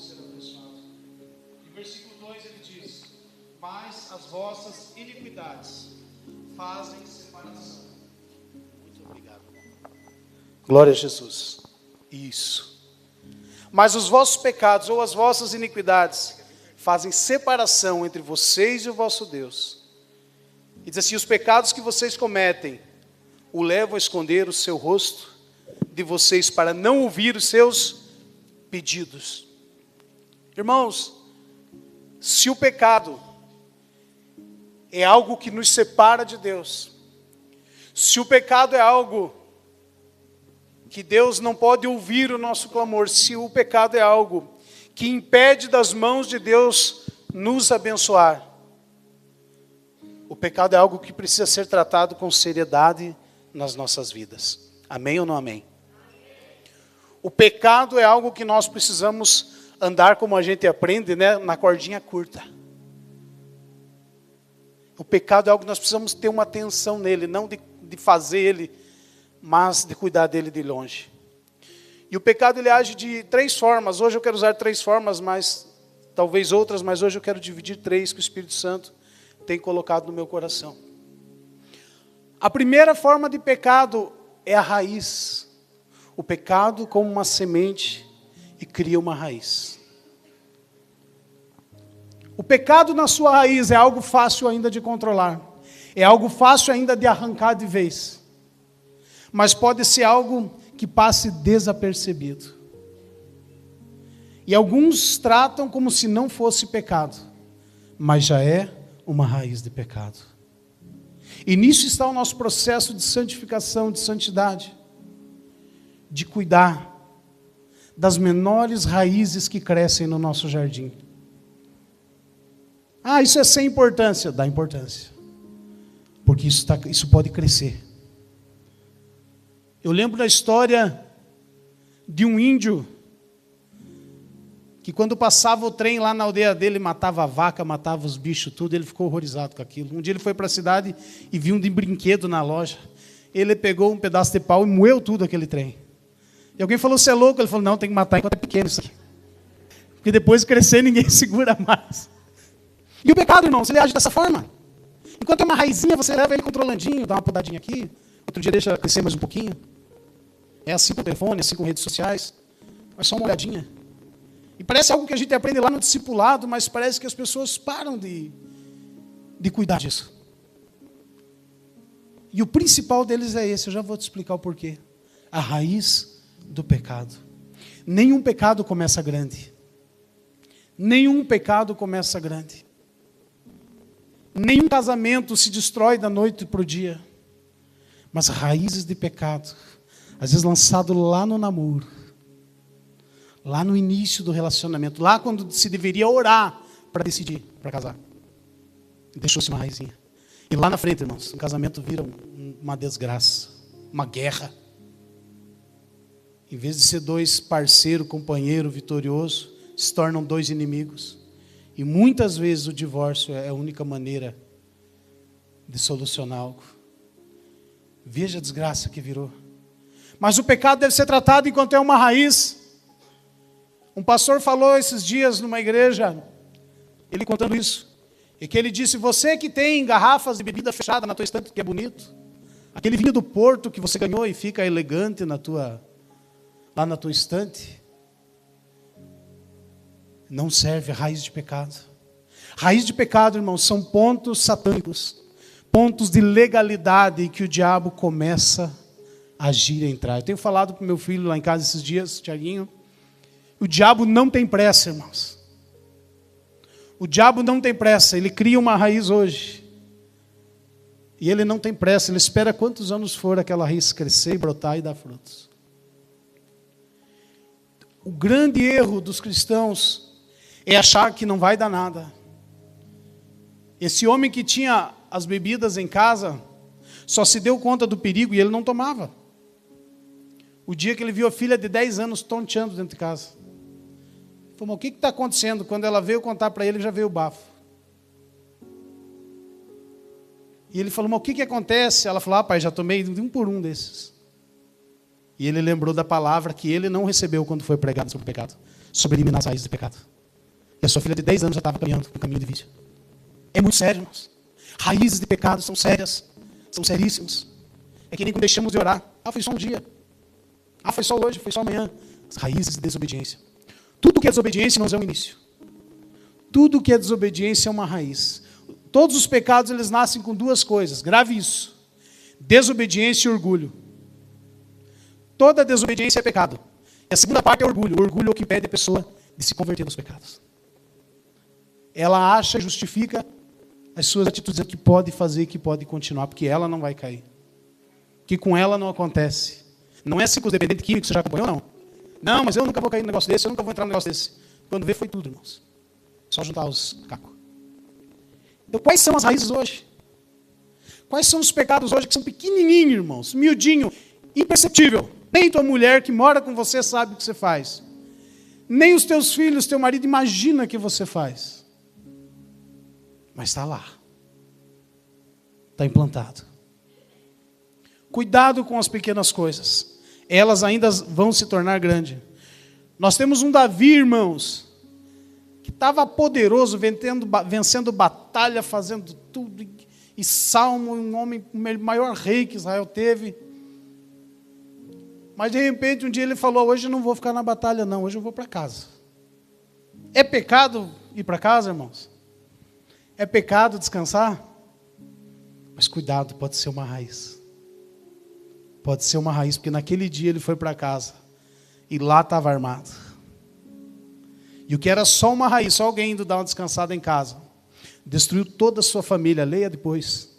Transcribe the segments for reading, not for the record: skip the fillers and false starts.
ser abençoados. No versículo 2 ele diz: mas as vossas iniquidades fazem separação. Muito obrigado. Glória a Jesus. Isso. Mas os vossos pecados ou as vossas iniquidades fazem separação entre vocês e o vosso Deus. E diz assim: os pecados que vocês cometem o levam a esconder o seu rosto de vocês para não ouvir os seus pedidos. Irmãos, se o pecado é algo que nos separa de Deus, se o pecado é algo que Deus não pode ouvir o nosso clamor, se o pecado é algo que impede das mãos de Deus nos abençoar, o pecado é algo que precisa ser tratado com seriedade nas nossas vidas. Amém ou não amém? O pecado é algo que nós precisamos andar, como a gente aprende, né, na cordinha curta. O pecado é algo que nós precisamos ter uma atenção nele, não de fazer ele, mas de cuidar dele de longe. E o pecado ele age de 3 formas. Hoje eu quero usar 3 formas, mas talvez outras, mas hoje eu quero dividir 3 que o Espírito Santo tem colocado no meu coração. A primeira forma de pecado é a raiz. O pecado como uma semente e cria uma raiz. O pecado na sua raiz é algo fácil ainda de controlar. É algo fácil ainda de arrancar de vez. Mas pode ser algo que passe desapercebido. E alguns tratam como se não fosse pecado, mas já é uma raiz de pecado. E nisso está o nosso processo de santificação, de santidade, de cuidar das menores raízes que crescem no nosso jardim. Ah, isso é sem importância. Dá importância, porque isso pode crescer. Eu lembro da história de um índio que quando passava o trem lá na aldeia dele, matava a vaca, matava os bichos, tudo, ele ficou horrorizado com aquilo. Um dia ele foi para a cidade e viu um de brinquedo na loja. Ele pegou um pedaço de pau e moeu tudo aquele trem. E alguém falou: você é louco? Ele falou: não, tem que matar enquanto é pequeno isso aqui. Porque depois crescer ninguém segura mais. E o pecado, irmãos, ele age dessa forma. Enquanto é uma raizinha, você leva ele controlandinho, dá uma podadinha aqui, outro dia deixa crescer mais um pouquinho. É assim com o telefone, assim com redes sociais. Mas só uma olhadinha. E parece algo que a gente aprende lá no discipulado, mas parece que as pessoas param de cuidar disso. E o principal deles é esse, eu já vou te explicar o porquê. A raiz do pecado. Nenhum pecado começa grande. Nenhum pecado começa grande. Nenhum casamento se destrói da noite para o dia. Mas raízes de pecado, às vezes lançado lá no namoro, lá no início do relacionamento, lá quando se deveria orar para decidir, para casar. Deixou-se uma raizinha. E lá na frente, irmãos, um casamento vira uma desgraça, uma guerra. Em vez de ser 2 parceiros, companheiro, vitorioso, se tornam 2 inimigos. E muitas vezes o divórcio é a única maneira de solucionar algo. Veja a desgraça que virou. Mas o pecado deve ser tratado enquanto é uma raiz. Um pastor falou esses dias numa igreja, ele contando isso, e que ele disse: você que tem garrafas de bebida fechada na tua estante, que é bonito, aquele vinho do Porto que você ganhou e fica elegante lá na tua estante, não serve, a raiz de pecado. Raiz de pecado, irmãos, são pontos satânicos, pontos de legalidade que o diabo começa a agir e entrar. Eu tenho falado para o meu filho lá em casa esses dias, Tiaguinho, o diabo não tem pressa, irmãos. O diabo não tem pressa, ele cria uma raiz hoje. E ele não tem pressa, ele espera quantos anos for aquela raiz crescer, brotar e dar frutos. O grande erro dos cristãos é achar que não vai dar nada. Esse homem que tinha as bebidas em casa, só se deu conta do perigo e ele não tomava. O dia que ele viu a filha de 10 anos tonteando dentro de casa. Ele falou: mas o que está acontecendo? Quando ela veio contar para ele, já veio o bafo. E ele falou: mas o que acontece? Ela falou: pai, já tomei de um por um desses. E E ele lembrou da palavra que ele não recebeu quando foi pregado sobre o pecado, sobre eliminar as raízes do pecado. E a sua filha de 10 anos já estava caminhando no caminho de vício. É muito sério, irmãos. Raízes de pecado são sérias, são seríssimas. É que nem quando deixamos de orar. Foi só um dia. Foi só hoje, foi só amanhã. As raízes de desobediência. Tudo que é desobediência, irmãos, é um início. Tudo que é desobediência é uma raiz. Todos os pecados, eles nascem com duas coisas. Grave isso. Desobediência e orgulho. Toda desobediência é pecado. E a segunda parte é orgulho. O orgulho é o que impede a pessoa de se converter dos pecados. Ela acha e justifica as suas atitudes, que pode fazer, que pode continuar, porque ela não vai cair. Que com ela não acontece. Não é assim com os dependentes químicos, você já acompanhou, não? Não, mas eu nunca vou cair num negócio desse, eu nunca vou entrar num negócio desse. Quando vê, foi tudo, irmãos. Só juntar os cacos. Então, quais são as raízes hoje? Quais são os pecados hoje que são pequenininhos, irmãos? Miudinho, imperceptível. Nem tua mulher que mora com você sabe o que você faz. Nem os teus filhos, teu marido imagina que você faz. Mas está lá. Está implantado. Cuidado com as pequenas coisas. Elas ainda vão se tornar grandes. Nós temos um Davi, irmãos, que estava poderoso, vencendo batalha, fazendo tudo. E Salmo, um homem, o maior rei que Israel teve. Mas de repente um dia ele falou: hoje eu não vou ficar na batalha não, hoje eu vou para casa. É pecado ir para casa, irmãos? É pecado descansar? Mas cuidado, pode ser uma raiz. Pode ser uma raiz, porque naquele dia ele foi para casa e lá estava armado. E o que era só uma raiz, só alguém indo dar uma descansada em casa, destruiu toda a sua família. Leia depois.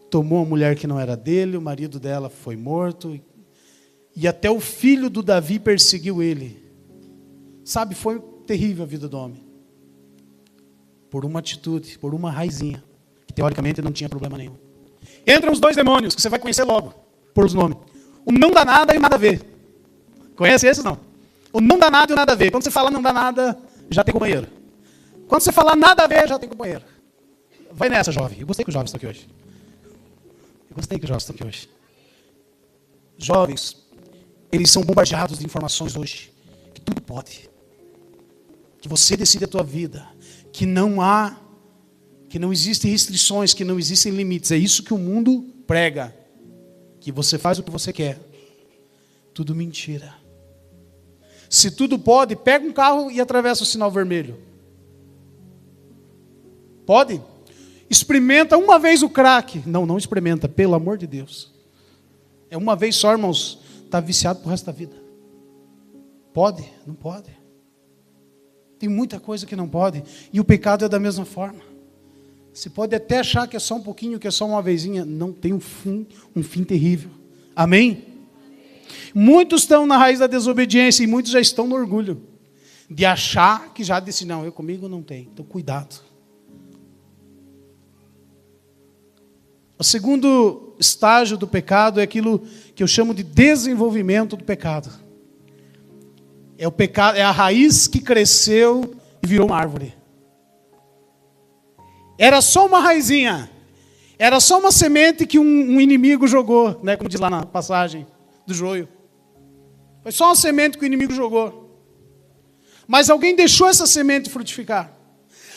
Tomou uma mulher que não era dele, o marido dela foi morto. E até o filho do Davi perseguiu ele. Sabe, foi terrível a vida do homem. Por uma atitude, por uma raizinha, que teoricamente não tinha problema nenhum. Entram os dois demônios, que você vai conhecer logo, por os nomes. O não dá nada e o nada a ver. Conhece esses, não? O não dá nada e o nada a ver. Quando você fala não dá nada, já tem companheiro. Quando você fala nada a ver, já tem companheiro. Vai nessa, jovem. Eu gostei que os jovens estão aqui hoje. Jovens, eles são bombardeados de informações hoje. Que tudo pode. Que você decide a tua vida. Que não existem restrições, que não existem limites. É isso que o mundo prega. Que você faz o que você quer. Tudo mentira. Se tudo pode, pega um carro e atravessa o sinal vermelho. Pode? Experimenta uma vez o crack. Não experimenta, pelo amor de Deus. É uma vez só, irmãos. Está viciado pro resto da vida. Pode? Não pode. Tem muita coisa que não pode. E o pecado é da mesma forma. Você pode até achar que é só um pouquinho, que é só uma vezinha. Não, tem um fim terrível. Amém? Muitos estão na raiz da desobediência e muitos já estão no orgulho. De achar que já disse, não, comigo não tem. Então cuidado. O segundo estágio do pecado é aquilo que eu chamo de desenvolvimento do pecado. É o pecado, é a raiz que cresceu e virou uma árvore. Era só uma raizinha. Era só uma semente que um inimigo jogou, né, como diz lá na passagem do joio. Foi só uma semente que o inimigo jogou. Mas alguém deixou essa semente frutificar.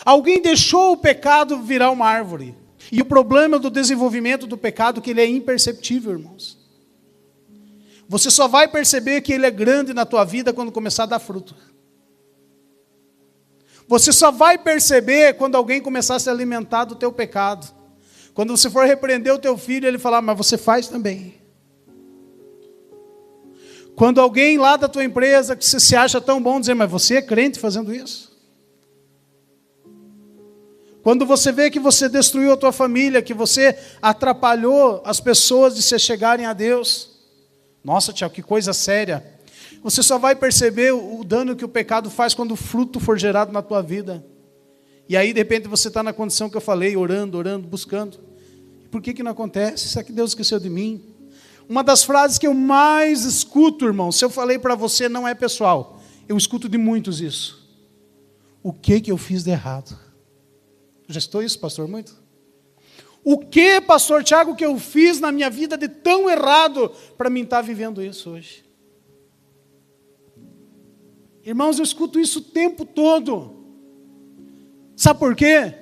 Alguém deixou o pecado virar uma árvore. E o problema do desenvolvimento do pecado é que ele é imperceptível, irmãos. Você só vai perceber que ele é grande na tua vida quando começar a dar fruto. Você só vai perceber quando alguém começar a se alimentar do teu pecado. Quando você for repreender o teu filho, ele falar, mas você faz também. Quando alguém lá da tua empresa, que você se acha tão bom, dizer, mas você é crente fazendo isso? Quando você vê que você destruiu a tua família, que você atrapalhou as pessoas de se chegarem a Deus. Nossa, Tiago, que coisa séria. Você só vai perceber o dano que o pecado faz quando o fruto for gerado na tua vida. E aí, de repente, você está na condição que eu falei, orando, buscando. Por que não acontece? Será que Deus esqueceu de mim? Uma das frases que eu mais escuto, irmão, se eu falei para você, não é pessoal. Eu escuto de muitos isso. O que eu fiz de errado? Já estou isso, pastor, muito? O que, pastor Tiago, que eu fiz na minha vida de tão errado para mim estar vivendo isso hoje? Irmãos, eu escuto isso o tempo todo. Sabe por quê?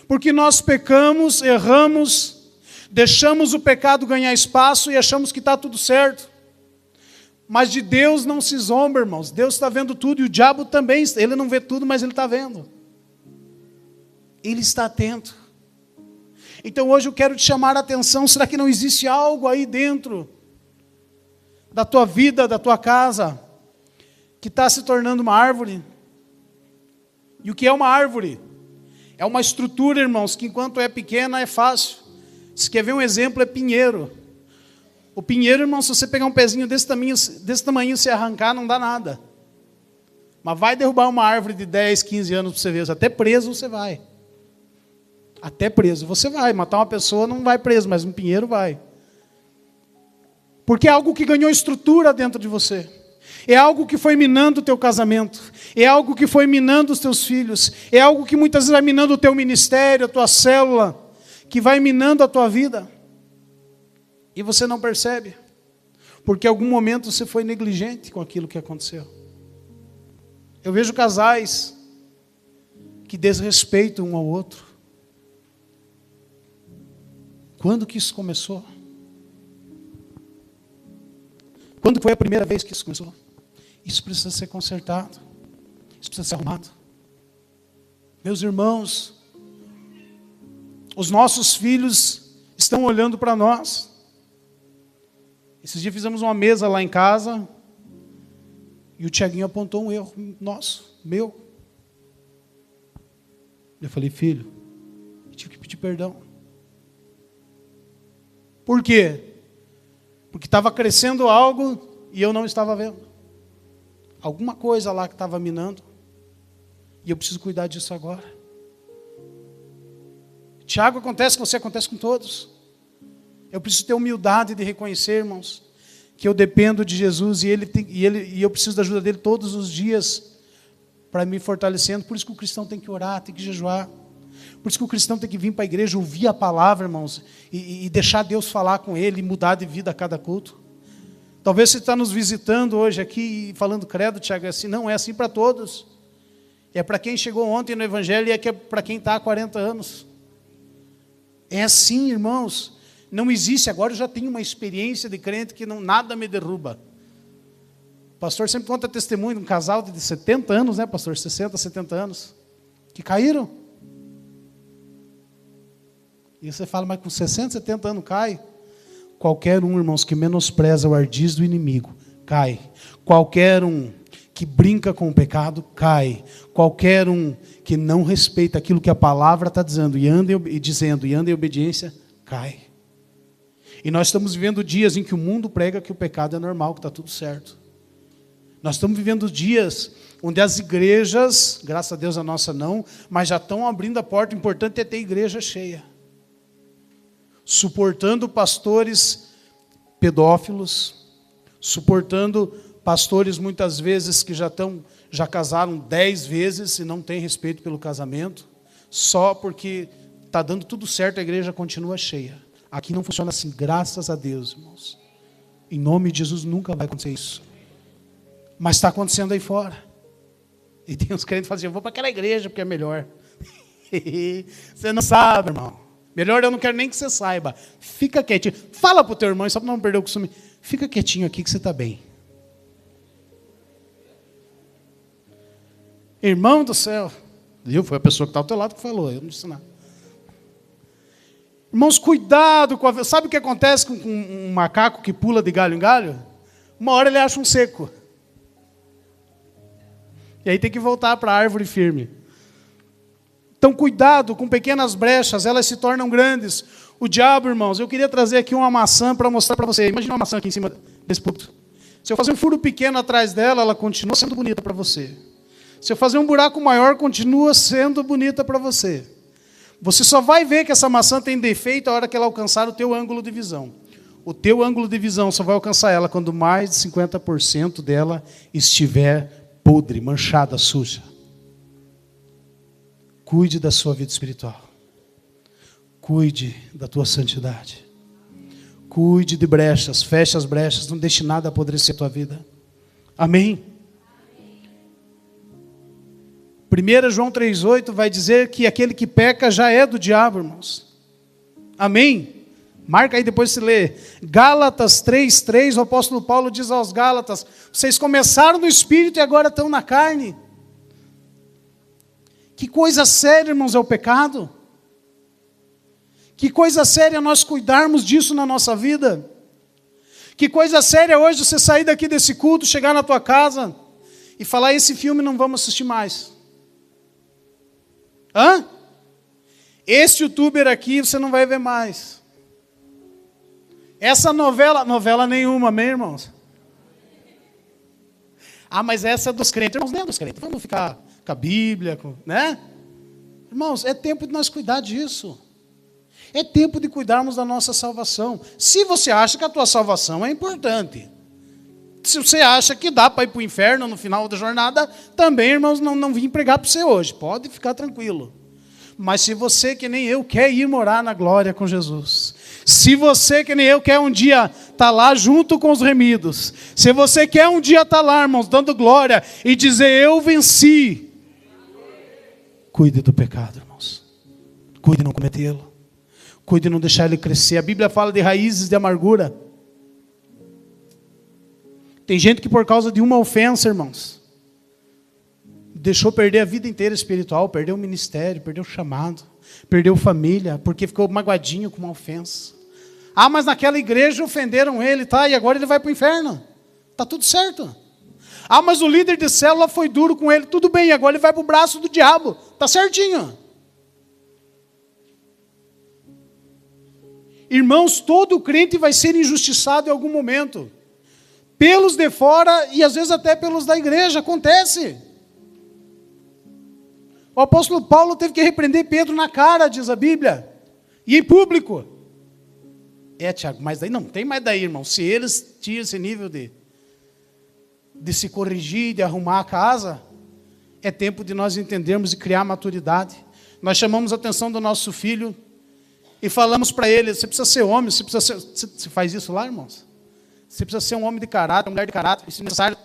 Porque nós pecamos, erramos, deixamos o pecado ganhar espaço e achamos que está tudo certo. Mas de Deus não se zomba, irmãos. Deus está vendo tudo e o diabo também. Ele não vê tudo, mas ele está vendo. Ele está atento. Então hoje eu quero te chamar a atenção. Será que não existe algo aí dentro da tua vida, da tua casa, que está se tornando uma árvore? E o que é uma árvore? É uma estrutura, irmãos, que enquanto é pequena é fácil. Se quer ver um exemplo, é pinheiro. O pinheiro, irmão, se você pegar um pezinho desse tamanho e se arrancar, não dá nada. Mas vai derrubar uma árvore de 10, 15 anos para você ver. Até preso você vai. Até preso você vai. Matar uma pessoa não vai preso, mas um pinheiro vai. Porque é algo que ganhou estrutura dentro de você. É algo que foi minando o teu casamento. É algo que foi minando os teus filhos. É algo que muitas vezes vai minando o teu ministério, a tua célula, que vai minando a tua vida. E você não percebe. Porque em algum momento você foi negligente com aquilo que aconteceu. Eu vejo casais que desrespeitam um ao outro. Quando que isso começou? Quando foi a primeira vez que isso começou? Isso precisa ser consertado. Isso precisa ser arrumado. Meus irmãos, os nossos filhos estão olhando para nós. Esses dias fizemos uma mesa lá em casa e o Tiaguinho apontou um erro nosso, meu. Eu falei, filho, eu tive que pedir perdão. Por quê? Porque estava crescendo algo e eu não estava vendo. Alguma coisa lá que estava minando. E eu preciso cuidar disso agora. Tiago, acontece com você, acontece com todos. Eu preciso ter humildade de reconhecer, irmãos, que eu dependo de Jesus e eu preciso da ajuda dele todos os dias para me fortalecendo. Por isso que o cristão tem que orar, tem que jejuar. Por isso que o cristão tem que vir para a igreja, ouvir a palavra, irmãos, e deixar Deus falar com ele, e mudar de vida a cada culto. Talvez você está nos visitando hoje aqui e falando credo, Tiago, é assim. Não, é assim para todos. É para quem chegou ontem no Evangelho e é para quem está há 40 anos. É assim, irmãos. Não existe, agora eu já tenho uma experiência de crente que nada me derruba. O pastor sempre conta testemunho de um casal de 70 anos, né, pastor? 60, 70 anos, que caíram. E você fala, mas com 60, 70 anos cai? Qualquer um, irmãos, que menospreza o ardiz do inimigo, cai. Qualquer um que brinca com o pecado, cai. Qualquer um que não respeita aquilo que a palavra está dizendo e anda em obediência, cai. E nós estamos vivendo dias em que o mundo prega que o pecado é normal, que está tudo certo. Nós estamos vivendo dias onde as igrejas, graças a Deus a nossa não, mas já estão abrindo a porta. O importante é ter igreja cheia. Suportando pastores pedófilos, suportando pastores muitas vezes que já casaram 10 vezes e não têm respeito pelo casamento, só porque está dando tudo certo, a igreja continua cheia. Aqui não funciona assim, graças a Deus, irmãos. Em nome de Jesus nunca vai acontecer isso. Mas está acontecendo aí fora. E tem uns crentes que falam assim, eu vou para aquela igreja porque é melhor. Você não sabe, irmão. Melhor eu não quero nem que você saiba. Fica quietinho. Fala para o teu irmão, só para não perder o costume. Fica quietinho aqui que você está bem. Irmão do céu. Viu? Foi a pessoa que está ao teu lado que falou. Eu não disse nada. Irmãos, cuidado com a... Sabe o que acontece com um macaco que pula de galho em galho? Uma hora ele acha um seco. E aí tem que voltar para a árvore firme. Então, cuidado com pequenas brechas, elas se tornam grandes. O diabo, irmãos, eu queria trazer aqui uma maçã para mostrar para você. Imagina uma maçã aqui em cima desse púlpito. Se eu fazer um furo pequeno atrás dela, ela continua sendo bonita para você. Se eu fazer um buraco maior, continua sendo bonita para você. Você só vai ver que essa maçã tem defeito a hora que ela alcançar o teu ângulo de visão. O teu ângulo de visão só vai alcançar ela quando mais de 50% dela estiver podre, manchada, suja. Cuide da sua vida espiritual. Cuide da tua santidade. Cuide de brechas, feche as brechas, não deixe nada apodrecer a tua vida. Amém? 1 João 3,8 vai dizer que aquele que peca já é do diabo, irmãos. Amém? Marca aí, depois se lê. Gálatas 3,3, o apóstolo Paulo diz aos Gálatas: vocês começaram no Espírito e agora estão na carne. Que coisa séria, irmãos, é o pecado. Que coisa séria nós cuidarmos disso na nossa vida. Que coisa séria hoje você sair daqui desse culto, chegar na tua casa e falar: esse filme não vamos assistir mais. Hã? Esse youtuber aqui você não vai ver mais. Essa novela nenhuma, amém, irmãos? Ah, mas essa é dos crentes. Irmãos, não é dos crentes. Vamos ficar com a Bíblia, né? Irmãos, é tempo de nós cuidar disso. É tempo de cuidarmos da nossa salvação. Se você acha que a tua salvação é importante, se você acha que dá para ir para o inferno no final da jornada, também, irmãos, não vim pregar para você hoje. Pode ficar tranquilo. Mas se você, que nem eu, quer ir morar na glória com Jesus, se você, que nem eu, quer um dia estar lá junto com os remidos, se você quer um dia estar lá, irmãos, dando glória e dizer: eu venci, cuide do pecado, irmãos. Cuide de não cometê-lo. Cuide de não deixar ele crescer. A Bíblia fala de raízes de amargura. Tem gente que por causa de uma ofensa, irmãos, deixou perder a vida inteira espiritual, perdeu o ministério, perdeu o chamado, perdeu família, porque ficou magoadinho com uma ofensa. Ah, mas naquela igreja ofenderam ele, tá? E agora ele vai para o inferno. Tá tudo certo. Ah, mas o líder de célula foi duro com ele. Tudo bem, agora ele vai para o braço do diabo. Tá certinho. Irmãos, todo crente vai ser injustiçado em algum momento. Pelos de fora e às vezes até pelos da igreja. Acontece. O apóstolo Paulo teve que repreender Pedro na cara, diz a Bíblia. E em público. Tiago, mas daí não tem mais daí, irmão. Se eles tinham esse nível de se corrigir, de arrumar a casa, é tempo de nós entendermos e criar maturidade. Nós chamamos a atenção do nosso filho e falamos para ele: você precisa ser homem, você faz isso lá, irmãos? Você precisa ser um homem de caráter, uma mulher de caráter, se necessário,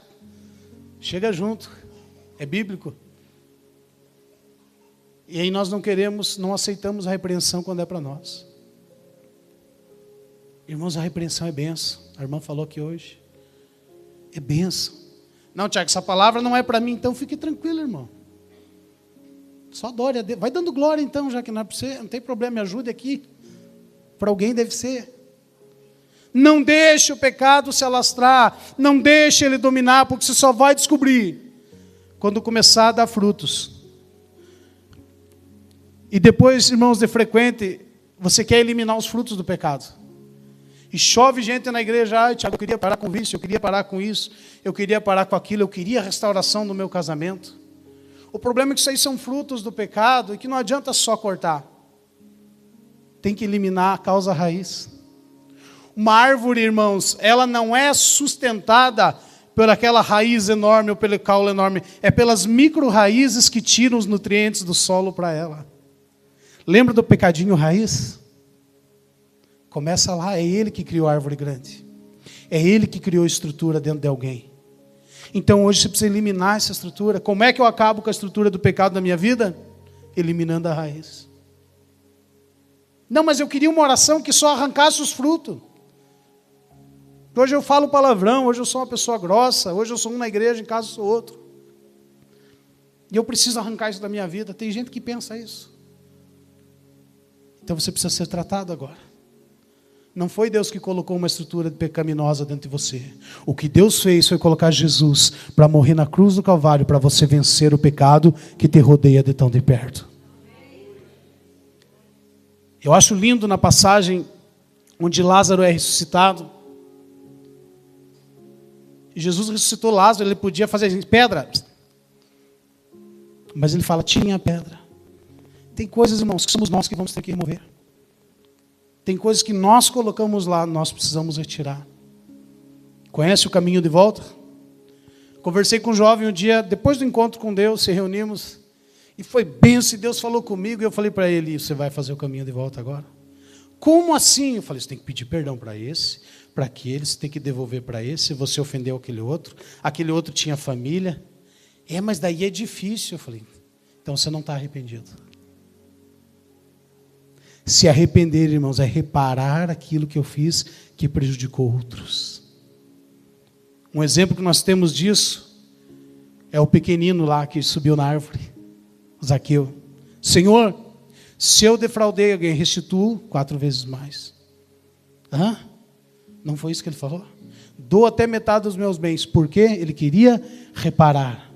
chega junto, é bíblico. E aí nós não aceitamos a repreensão quando é para nós. Irmãos, a repreensão é bênção. A irmã falou aqui hoje. É bênção. Não, Tiago, essa palavra não é para mim, então fique tranquilo, irmão. Só adore a Deus. Vai dando glória então, já que não é para você. Não tem problema, me ajude aqui. Para alguém deve ser. Não deixe o pecado se alastrar. Não deixe ele dominar, porque você só vai descobrir quando começar a dar frutos. E depois, irmãos, de frequente, você quer eliminar os frutos do pecado. E chove gente na igreja: ai, Tiago, eu queria parar com o vício, eu queria parar com isso, eu queria parar com aquilo, eu queria a restauração do meu casamento. O problema é que isso aí são frutos do pecado e que não adianta só cortar. Tem que eliminar a causa raiz. Uma árvore, irmãos, ela não é sustentada por aquela raiz enorme ou pelo caule enorme, é pelas micro-raízes que tiram os nutrientes do solo para ela. Lembra do pecadinho raiz? Começa lá, é ele que criou a árvore grande. É ele que criou a estrutura dentro de alguém. Então hoje você precisa eliminar essa estrutura. Como é que eu acabo com a estrutura do pecado na minha vida? Eliminando a raiz. Não, mas eu queria uma oração que só arrancasse os frutos. Hoje eu falo palavrão, hoje eu sou uma pessoa grossa, hoje eu sou um na igreja, em casa eu sou outro. E eu preciso arrancar isso da minha vida. Tem gente que pensa isso. Então você precisa ser tratado agora. Não foi Deus que colocou uma estrutura pecaminosa dentro de você. O que Deus fez foi colocar Jesus para morrer na cruz do Calvário, para você vencer o pecado que te rodeia de tão de perto. Eu acho lindo na passagem onde Lázaro é ressuscitado. E Jesus ressuscitou Lázaro, ele podia fazer pedra. Mas ele fala: tinha a pedra. Tem coisas, irmãos, que somos nós que vamos ter que remover. Tem coisas que nós colocamos lá, nós precisamos retirar. Conhece o caminho de volta? Conversei com um jovem um dia, depois do encontro com Deus, se reunimos, E foi benção, e Deus falou comigo, e eu falei para ele, você vai fazer o caminho de volta agora? Como assim? Eu falei, você tem que pedir perdão para esse, para aquele, você tem que devolver para esse, se você ofendeu aquele outro tinha família. Mas daí é difícil. Eu falei, então você não está arrependido. Se arrepender, irmãos, é reparar aquilo que eu fiz que prejudicou outros. Um exemplo que nós temos disso é o pequenino lá que subiu na árvore, Zaqueu. Senhor, se eu defraudei alguém, restituo 4 vezes mais. Não foi isso que ele falou? Dou até metade dos meus bens. Por quê? Ele queria reparar.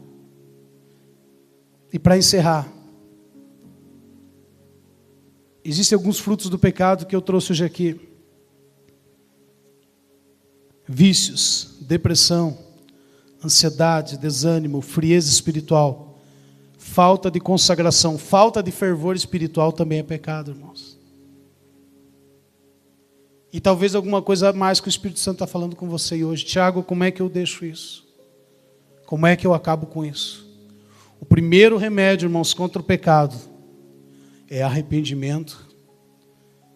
E para encerrar, existem alguns frutos do pecado que eu trouxe hoje aqui. Vícios, depressão, ansiedade, desânimo, frieza espiritual, falta de consagração, falta de fervor espiritual também é pecado, irmãos. E talvez alguma coisa a mais que o Espírito Santo está falando com você hoje. Tiago, como é que eu deixo isso? Como é que eu acabo com isso? O primeiro remédio, irmãos, contra o pecado é arrependimento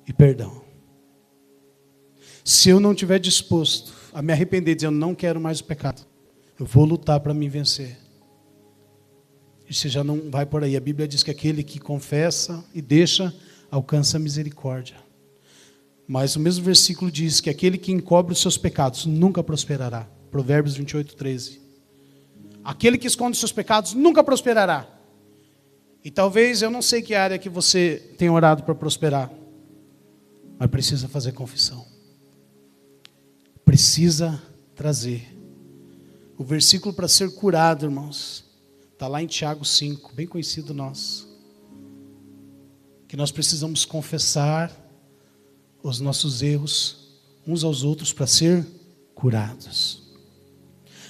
e perdão. Se eu não estiver disposto a me arrepender, dizendo, não quero mais o pecado, eu vou lutar para me vencer. E você já não vai por aí. A Bíblia diz que aquele que confessa e deixa, alcança a misericórdia. Mas o mesmo versículo diz que aquele que encobre os seus pecados nunca prosperará. Provérbios 28, 13. Aquele que esconde os seus pecados nunca prosperará. E talvez, eu não sei que área que você tem orado para prosperar, mas precisa fazer confissão. Precisa trazer. O versículo para ser curado, irmãos, está lá em Tiago 5, bem conhecido nosso. Que nós precisamos confessar os nossos erros uns aos outros para ser curados.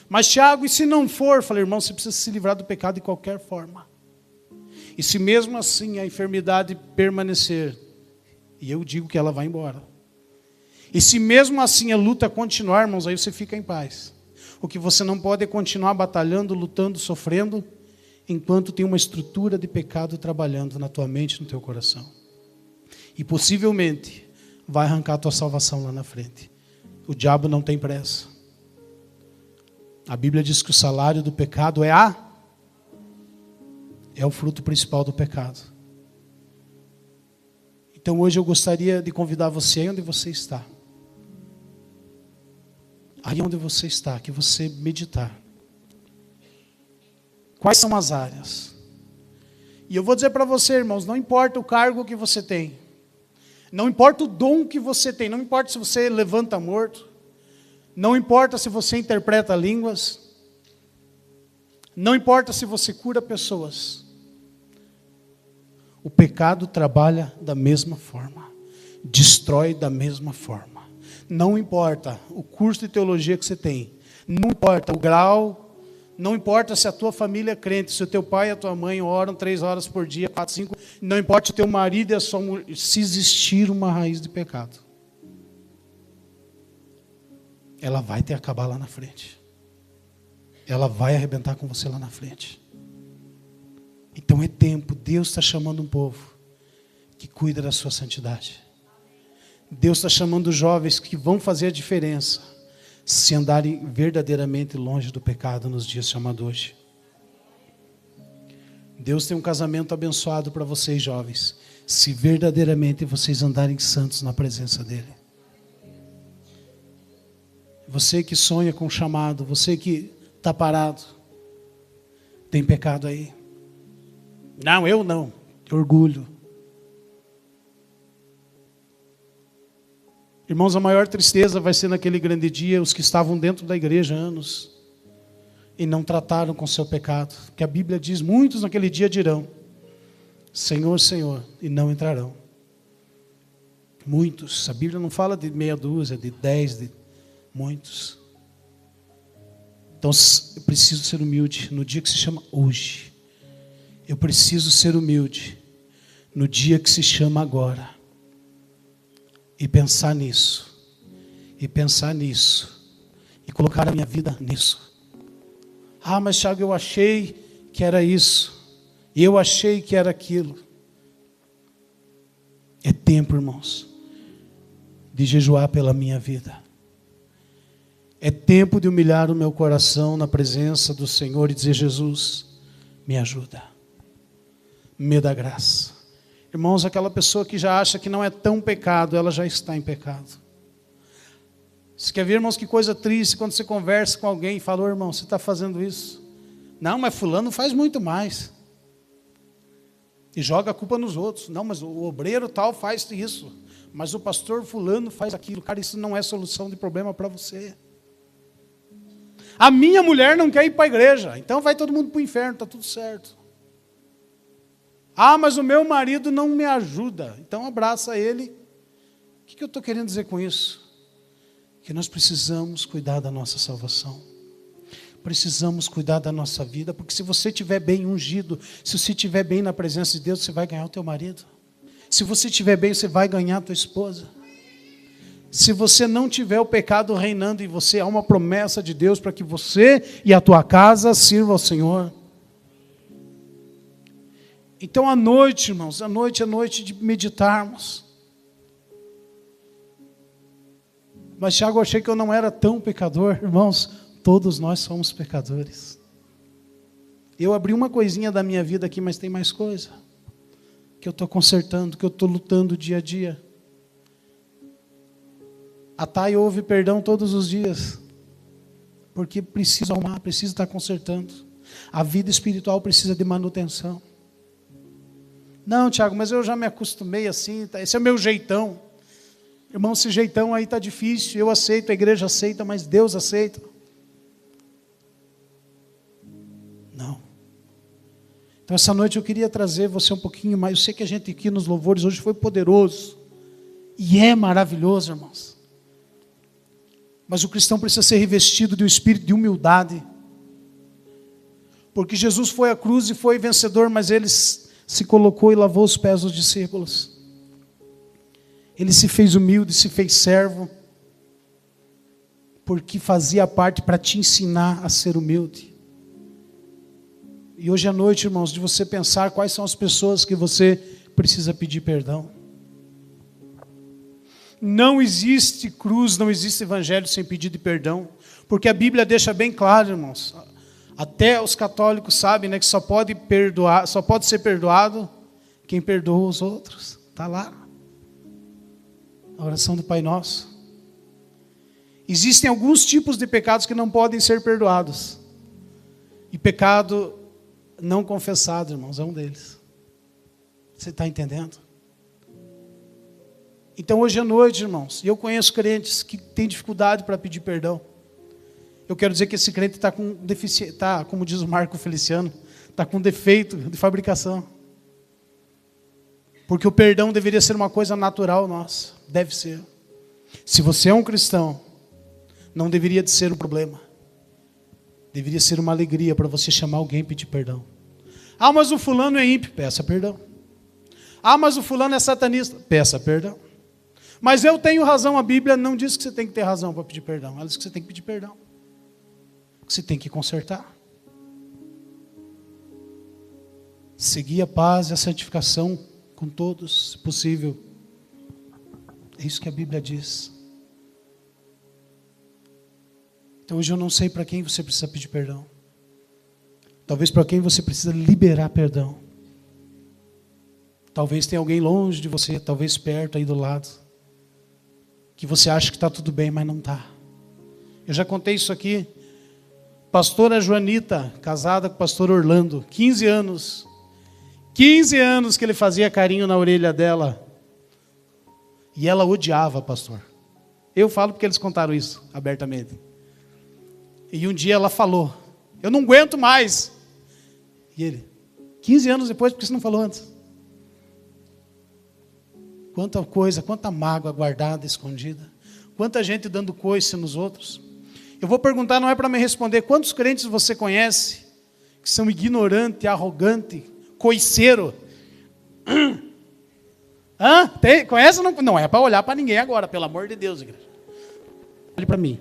Mas Tiago, e se não for? Eu falei, irmão, você precisa se livrar do pecado de qualquer forma. E se mesmo assim a enfermidade permanecer, e eu digo que ela vai embora. E se mesmo assim a luta continuar, irmãos, aí você fica em paz. O que você não pode é continuar batalhando, lutando, sofrendo, enquanto tem uma estrutura de pecado trabalhando na tua mente e no teu coração. E possivelmente vai arrancar a tua salvação lá na frente. O diabo não tem pressa. A Bíblia diz que o salário do pecado é o fruto principal do pecado. Então hoje eu gostaria de convidar você aí onde você está. Aí onde você está, que você meditar. Quais são as áreas? E eu vou dizer para você, irmãos, não importa o cargo que você tem. Não importa o dom que você tem. Não importa se você levanta morto. Não importa se você interpreta línguas. Não importa se você cura pessoas. O pecado trabalha da mesma forma. Destrói da mesma forma. Não importa o curso de teologia que você tem. Não importa o grau. Não importa se a tua família é crente. Se o teu pai e a tua mãe oram 3 horas por dia, 4, 5. Não importa o teu marido e a sua mulher. Se existir uma raiz de pecado, ela vai te acabar lá na frente. Ela vai arrebentar com você lá na frente. Então é tempo. Deus está chamando um povo que cuida da sua santidade. Deus está chamando jovens que vão fazer a diferença se andarem verdadeiramente longe do pecado nos dias chamados hoje. Deus tem um casamento abençoado para vocês, jovens, se verdadeiramente vocês andarem santos na presença dEle. Você que sonha com o chamado, você que está parado, tem pecado aí? Não, eu não. Que orgulho. Irmãos, a maior tristeza vai ser naquele grande dia os que estavam dentro da igreja há anos e não trataram com seu pecado. Que a Bíblia diz, muitos naquele dia dirão, Senhor, Senhor, e não entrarão. Muitos. A Bíblia não fala de meia dúzia, de 10, de muitos. Então, eu preciso ser humilde no dia que se chama hoje. Eu preciso ser humilde no dia que se chama agora. E pensar nisso. E pensar nisso. E colocar a minha vida nisso. Ah, mas Thiago, eu achei que era isso. Eu achei que era aquilo. É tempo, irmãos, de jejuar pela minha vida. É tempo de humilhar o meu coração na presença do Senhor e dizer: Jesus, me ajuda, me dá graça. Irmãos, aquela pessoa que já acha que não é tão pecado, ela já está em pecado. Você quer ver, irmãos, que coisa triste quando você conversa com alguém e fala: ô, irmão, você está fazendo isso? Não, mas fulano faz muito mais. E joga a culpa nos outros. Não, mas o obreiro tal faz isso. Mas o pastor fulano faz aquilo. Cara, isso não é solução de problema para você. A minha mulher não quer ir para a igreja, então vai todo mundo para o inferno, está tudo certo. Ah, mas o meu marido não me ajuda, então abraça ele. O que eu estou querendo dizer com isso? Que nós precisamos cuidar da nossa salvação. Precisamos cuidar da nossa vida, porque se você estiver bem ungido, se você estiver bem na presença de Deus, você vai ganhar o teu marido. Se você estiver bem, você vai ganhar a tua esposa. Se você não tiver o pecado reinando em você, há uma promessa de Deus para que você e a tua casa sirvam ao Senhor. Então, à noite, irmãos, à noite é noite de meditarmos. Mas, Tiago, eu achei que eu não era tão pecador. Irmãos, todos nós somos pecadores. Eu abri uma coisinha da minha vida aqui, mas tem mais coisa que eu estou consertando, que eu estou lutando dia a dia. A Thay ouve perdão todos os dias, porque precisa arrumar, precisa estar consertando. A vida espiritual precisa de manutenção. Não, Tiago, mas eu já me acostumei assim, esse é o meu jeitão. Irmão, esse jeitão aí está difícil, eu aceito, a igreja aceita, mas Deus aceita. Não. Então essa noite eu queria trazer você um pouquinho mais. Eu sei que a gente aqui nos louvores hoje foi poderoso, e é maravilhoso, irmãos. Mas o cristão precisa ser revestido de um espírito de humildade. Porque Jesus foi à cruz e foi vencedor, mas ele se colocou e lavou os pés dos discípulos. Ele se fez humilde, se fez servo, porque fazia parte para te ensinar a ser humilde. E hoje à noite, irmãos, de você pensar quais são as pessoas que você precisa pedir perdão. Não existe cruz, não existe evangelho sem pedido de perdão, porque a Bíblia deixa bem claro, irmãos. Até os católicos sabem, né, que só pode ser perdoado quem perdoa os outros. Está lá. A oração do Pai Nosso. Existem alguns tipos de pecados que não podem ser perdoados. E pecado não confessado, irmãos, é um deles. Você está entendendo? Então hoje à noite, irmãos, eu conheço crentes que têm dificuldade para pedir perdão. Eu quero dizer que esse crente está com deficiência, como diz o Marco Feliciano, está com defeito de fabricação. Porque o perdão deveria ser uma coisa natural nossa, deve ser. Se você é um cristão, não deveria de ser um problema. Deveria ser uma alegria para você chamar alguém e pedir perdão. Ah, mas o fulano é ímpio, peça perdão. Ah, mas o fulano é satanista, peça perdão. Mas eu tenho razão, a Bíblia não diz que você tem que ter razão para pedir perdão. Ela diz que você tem que pedir perdão. Que você tem que consertar. Seguir a paz e a santificação com todos, se possível. É isso que a Bíblia diz. Então hoje eu não sei para quem você precisa pedir perdão. Talvez para quem você precisa liberar perdão. Talvez tenha alguém longe de você, talvez perto aí do lado, que você acha que está tudo bem, mas não está. Eu já contei isso aqui. Pastora Joanita, casada com o pastor Orlando, 15 anos. 15 anos que ele fazia carinho na orelha dela. E ela odiava, pastor. Eu falo porque eles contaram isso abertamente. E um dia ela falou: eu não aguento mais. E ele, 15 anos depois, por que você não falou antes? Quanta coisa, quanta mágoa guardada, escondida. Quanta gente dando coice nos outros. Eu vou perguntar, não é para me responder, quantos crentes você conhece que são ignorantes, arrogantes, coiceiro? Conhece ou não? Não é para olhar para ninguém agora, pelo amor de Deus, igreja. Olhe para mim.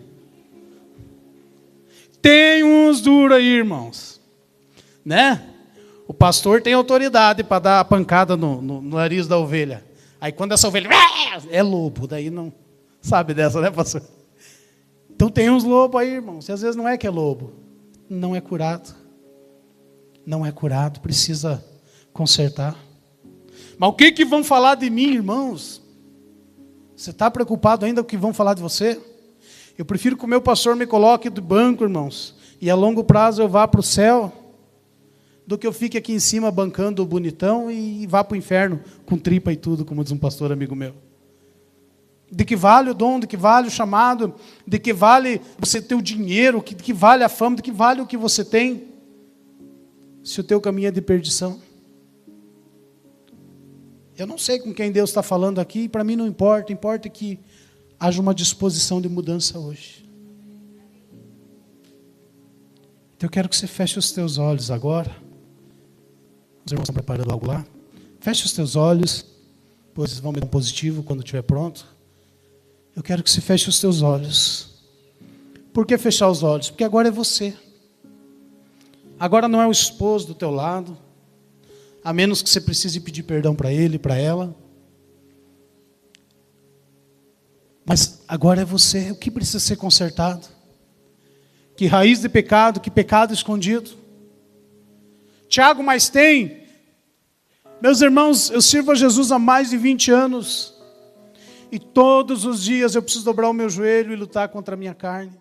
Tem uns duros aí, irmãos. Né? O pastor tem autoridade para dar a pancada no nariz da ovelha. Aí quando essa ovelha é lobo, daí não sabe dessa, né, pastor? Então tem uns lobos aí, irmãos. E às vezes não é que é lobo, não é curado. Não é curado, precisa consertar. Mas o que vão falar de mim, irmãos? Você está preocupado ainda com o que vão falar de você? Eu prefiro que o meu pastor me coloque do banco, irmãos, e a longo prazo eu vá para o céu, do que eu fique aqui em cima bancando o bonitão e vá para o inferno com tripa e tudo, como diz um pastor amigo meu. De que vale o dom, de que vale o chamado, de que vale você ter o dinheiro, de que vale a fama, de que vale o que você tem, se o teu caminho é de perdição. Eu não sei com quem Deus está falando aqui, para mim não importa, importa que haja uma disposição de mudança hoje. Então eu quero que você feche os teus olhos agora. Os irmãos estão preparando algo lá. Feche os teus olhos, pois eles vão me dar um positivo quando estiver pronto. Eu quero que você feche os teus olhos. Por que fechar os olhos? Porque agora é você. Agora não é o esposo do teu lado, a menos que você precise pedir perdão para ele, para ela. Mas agora é você. O que precisa ser consertado? Que raiz de pecado, que pecado escondido. Tiago, mas tem. Meus irmãos, eu sirvo a Jesus há mais de 20 anos. E todos os dias eu preciso dobrar o meu joelho e lutar contra a minha carne.